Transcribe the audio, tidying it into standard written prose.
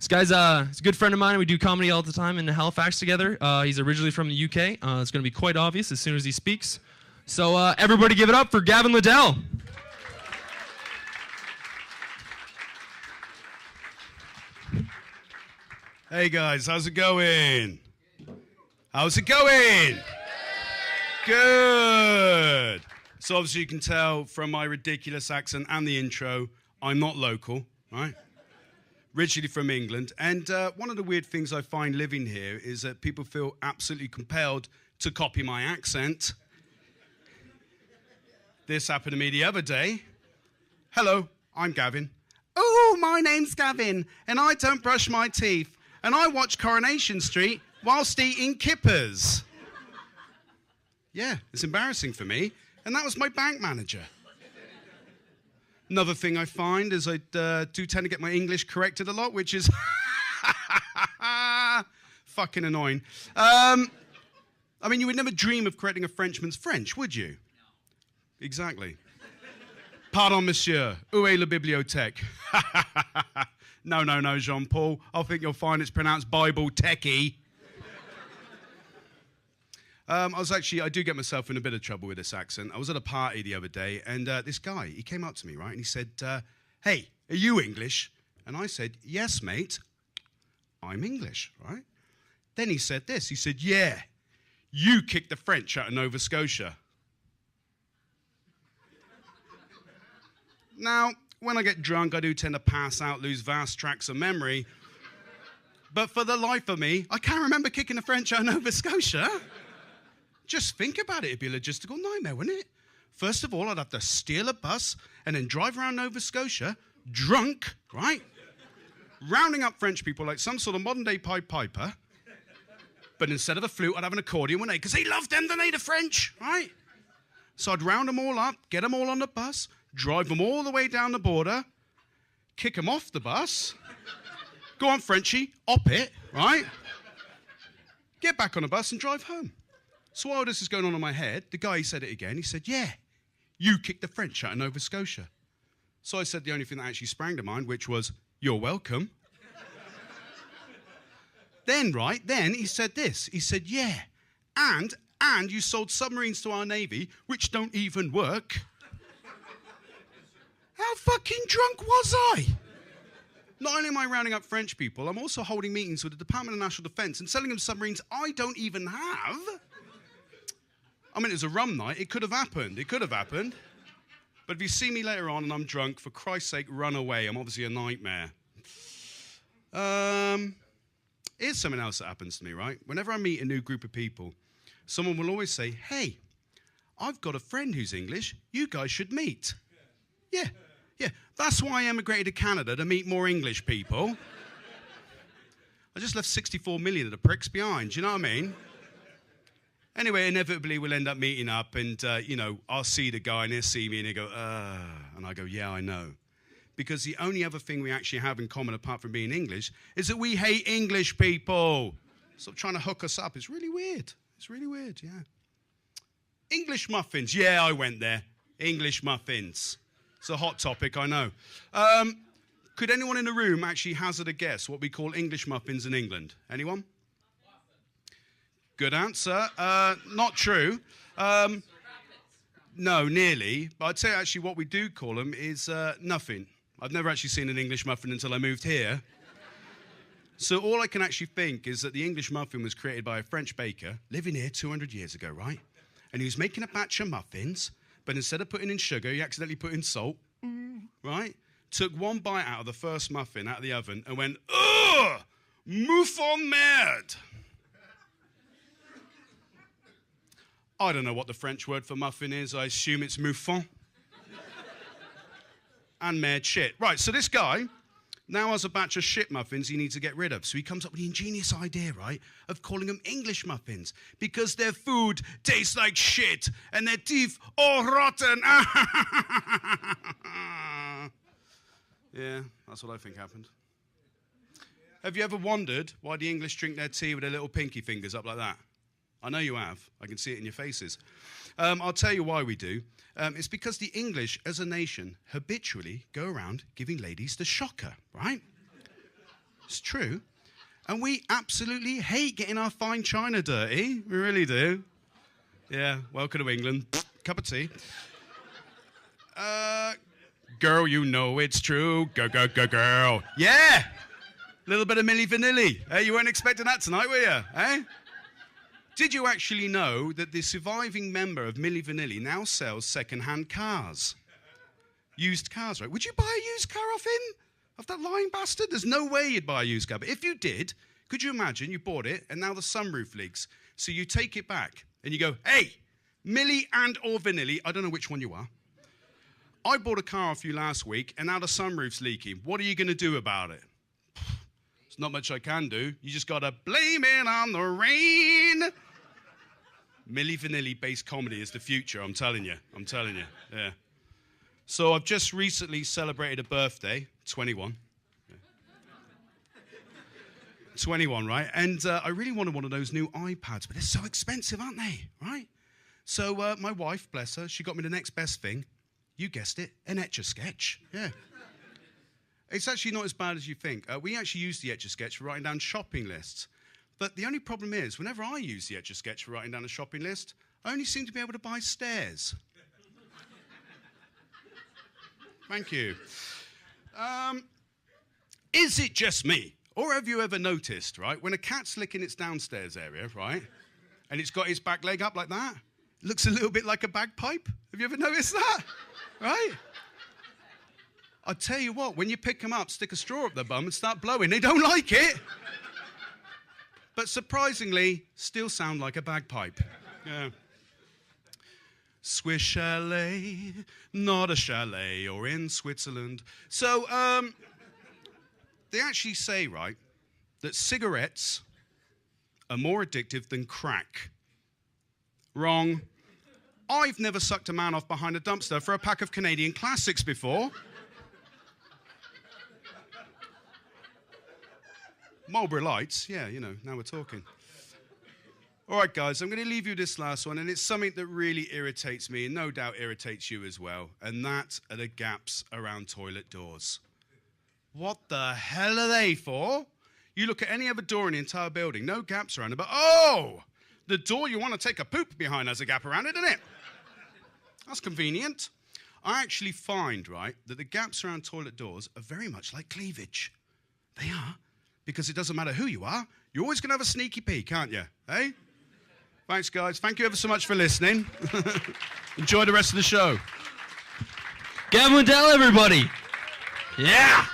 This guy's he's a good friend of mine. We do comedy all the time in Halifax together. He's originally from the UK. It's going to be quite obvious as soon as he speaks. So everybody give it up for Gavin Liddel. Hey guys, how's it going? How's it going? Good. So obviously you can tell from my ridiculous accent and the intro, I'm not local, right? Originally from England. And one of the weird things I find living here is that people feel absolutely compelled to copy my accent. This happened to me the other day. Hello, I'm Gavin. Oh, my name's Gavin, and I don't brush my teeth, and I watch Coronation Street whilst eating kippers. Yeah, it's embarrassing for me, and that was my bank manager. Another thing I find is I do tend to get my English corrected a lot, which is fucking annoying. I mean, you would never dream of correcting a Frenchman's French, would you? No. Exactly. Pardon, monsieur. Où est la bibliothèque? No, Jean-Paul. I think you'll find it's pronounced Bible techie. I do get myself in a bit of trouble with this accent. I was at a party the other day, and this guy, he came up to me, right, and he said, hey, are you English? And I said, yes, mate, I'm English, right? Then he said this, he said, yeah, you kicked the French out of Nova Scotia. Now, when I get drunk, I do tend to pass out, lose vast tracts of memory, but for the life of me, I can't remember kicking the French out of Nova Scotia. Just think about it. It'd be a logistical nightmare, wouldn't it? First of all, I'd have to steal a bus and then drive around Nova Scotia, drunk, right? Rounding up French people like some sort of modern-day Pied Piper. But instead of a flute, I'd have an accordion, wouldn't I? Because they love them, don't they, the French, right? So I'd round them all up, get them all on the bus, drive them all the way down the border, kick them off the bus, go on, Frenchie, op it, right? Get back on the bus and drive home. So while this is going on in my head, the guy, he said it again. He said, yeah, you kicked the French out of Nova Scotia. So I said the only thing that actually sprang to mind, which was, you're welcome. Then he said this. He said, yeah, and you sold submarines to our Navy, which don't even work. How fucking drunk was I? Not only am I rounding up French people, I'm also holding meetings with the Department of National Defence and selling them submarines I don't even have. I mean, it was a rum night. It could have happened. But if you see me later on and I'm drunk, for Christ's sake, run away. I'm obviously a nightmare. Here's something else that happens to me, right? Whenever I meet a new group of people, someone will always say, hey, I've got a friend who's English. You guys should meet. Yeah. That's why I emigrated to Canada, to meet more English people. I just left 64 million of the pricks behind. Do you know what I mean? Anyway, inevitably, we'll end up meeting up and, I'll see the guy and he'll see me and he'll go, and I go, yeah, I know. Because the only other thing we actually have in common apart from being English is that we hate English people. So trying to hook us up is really weird. It's really weird, yeah. English muffins. Yeah, I went there. English muffins. It's a hot topic, I know. Could anyone in the room actually hazard a guess what we call English muffins in England? Anyone? Good answer. Not true. No, nearly. But I'd say actually what we do call them is nothing. I've never actually seen an English muffin until I moved here. So all I can actually think is that the English muffin was created by a French baker living here 200 years ago, right? And he was making a batch of muffins, but instead of putting in sugar, he accidentally put in salt, right? Took one bite out of the first muffin out of the oven and went, ugh, muffin merde. I don't know what the French word for muffin is. I assume it's moufon. And mad shit. Right, so this guy now has a batch of shit muffins he needs to get rid of. So he comes up with the ingenious idea, right, of calling them English muffins because their food tastes like shit and their teeth all rotten. Yeah, that's what I think happened. Have you ever wondered why the English drink their tea with their little pinky fingers up like that? I know you have. I can see it in your faces. I'll tell you why we do. It's because the English, as a nation, habitually go around giving ladies the shocker, right? It's true. And we absolutely hate getting our fine china dirty. We really do. Yeah, welcome to England. Cup of tea. Girl, you know it's true. Girl. Yeah! Little bit of Milli Vanilli. Hey, you weren't expecting that tonight, were you? Eh? Did you actually know that the surviving member of Milli Vanilli now sells second-hand cars? Used cars, right? Would you buy a used car off him? Of that lying bastard? There's no way you'd buy a used car. But if you did, could you imagine you bought it and now the sunroof leaks? So you take it back and you go, hey, Milli and or Vanilli, I don't know which one you are. I bought a car off you last week and now the sunroof's leaking. What are you going to do about it? There's not much I can do. You just got to blame it on the rain. Milli Vanilli-based comedy is the future, I'm telling you. Yeah. So I've just recently celebrated a birthday, 21. Yeah. 21, right? And I really wanted one of those new iPads, but they're so expensive, aren't they? Right? So my wife, bless her, she got me the next best thing. You guessed it, an Etch-a-Sketch. Yeah. It's actually not as bad as you think. We actually use the Etch-a-Sketch for writing down shopping lists. But the only problem is, whenever I use the Etch-a-Sketch for writing down a shopping list, I only seem to be able to buy stairs. Thank you. Is it just me? Or have you ever noticed, right, when a cat's licking its downstairs area, right, and it's got its back leg up like that, it looks a little bit like a bagpipe? Have you ever noticed that? Right? I'll tell you what, when you pick them up, stick a straw up their bum and start blowing. They don't like it. But surprisingly, still sound like a bagpipe. Yeah. Swiss chalet, not a chalet, or in Switzerland. So, they actually say, right, that cigarettes are more addictive than crack. Wrong. I've never sucked a man off behind a dumpster for a pack of Canadian Classics before. Marlboro Lights, yeah, you know, now we're talking. All right, guys, I'm going to leave you this last one, and it's something that really irritates me, and no doubt irritates you as well, and that are the gaps around toilet doors. What the hell are they for? You look at any other door in the entire building, no gaps around it, but oh, the door you want to take a poop behind has a gap around it, doesn't it? That's convenient. I actually find, right, that the gaps around toilet doors are very much like cleavage. They are. Because it doesn't matter who you are, you're always going to have a sneaky peek, aren't you? Hey? Thanks, guys. Thank you ever so much for listening. Enjoy the rest of the show. Gavin Liddel, everybody. Yeah.